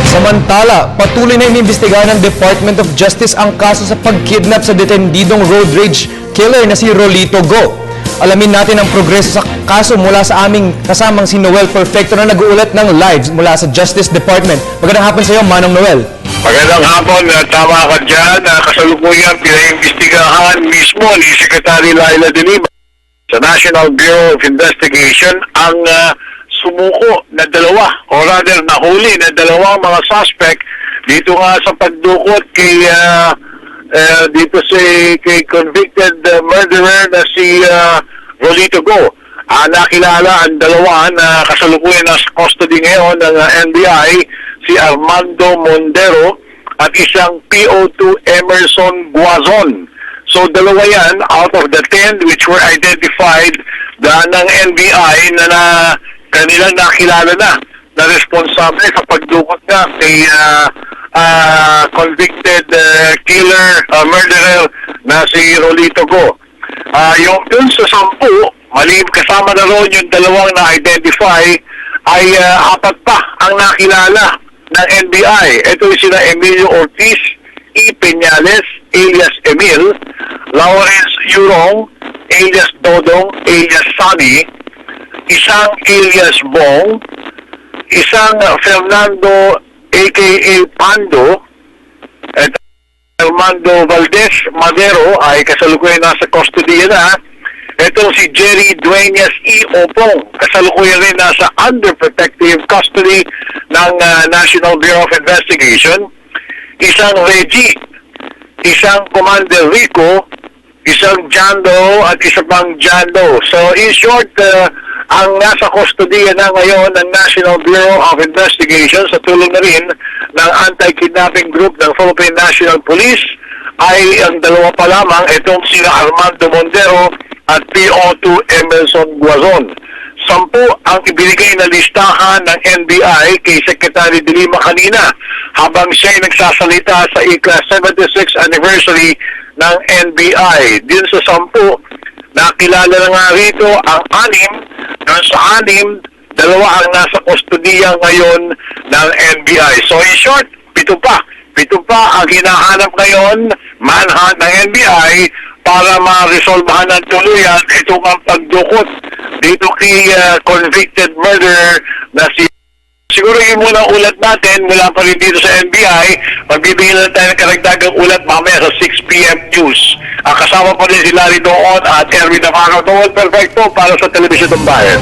Samantala, patuloy na inimbestigahan ng Department of Justice ang kaso sa pagkidnap sa detendidong road rage killer na si Rolito Go. Alamin natin ang progreso sa kaso mula sa aming kasamang si Noel Perfecto na nag-uulat ng live mula sa Justice Department. Magandang hapon sa iyo, Manong Noel. Magandang hapon, tama ka dyan. Kasalukuyan pinaimbestigahan mismo ni Secretary Laila De Lima sa National Bureau of Investigation ang sumuko na dalawa, o rather nahuli na dalawang mga suspect dito nga sa pagdukot kay kay convicted murderer na si Rolito Go. Nakilala ang dalawa na kasalukuyan na sa custody ngayon ng NBI, si Armando Mondero at isang PO2 Emerson Guazon. So dalawa yan out of the 10 which were identified ng NBI na kanilang nakilala na responsable sa pagdukot nga kay convicted killer, murderer na si Rolito Go. Yung dun sa 10, kasama na ron yung dalawang na-identify, ay 4 pa ang nakilala ng NBI. Ito yung sina Emilio Ortiz, E. Peñales, alias Emil, Lawrence Yurong, alias Dodong, alias Sunny, isang alias Bong, isang Fernando aka Pando, at Armando Valdez Madero ay kasalukuyan nasa custody na. Ito si Jerry Dueñas E. Opong, kasalukuyan rin nasa under protective custody ng National Bureau of Investigation. Isang Reggie, isang Commander Rico, isang Jando at isa pang Jando. So in short, ang nasa kustodiya na ngayon ng National Bureau of Investigation sa tulong na rin ng anti-kidnapping group ng Philippine National Police ay ang dalawa pa lamang, itong sina Armando Mondero at PO2 Emerson Guazon. 10 ang ibinigay na listahan ng NBI kay Secretary De Lima kanina habang siya ay nagsasalita sa ika-76th anniversary ng NBI. Din sa 10, nakilala na nga rito ang 6. Doon sa 6, 2 ang nasa kustodiya ngayon ng NBI. So in short, 7 pa. 7 pa ang hinahanap ngayon, manhunt ng NBI para ma-resolvahan ng tuluyan itong ang pagdukot dito kay convicted murderer na si... Siguro yun muna ulat natin mula pa rin dito sa NBI. Magbibigyan na tayo ng karagdagang ulat mamaya sa 6 p.m. news. Kasama pa rin si Larry Doon at Erwin Navarro. Noel Perfecto para sa Telebisyon ng Bayan.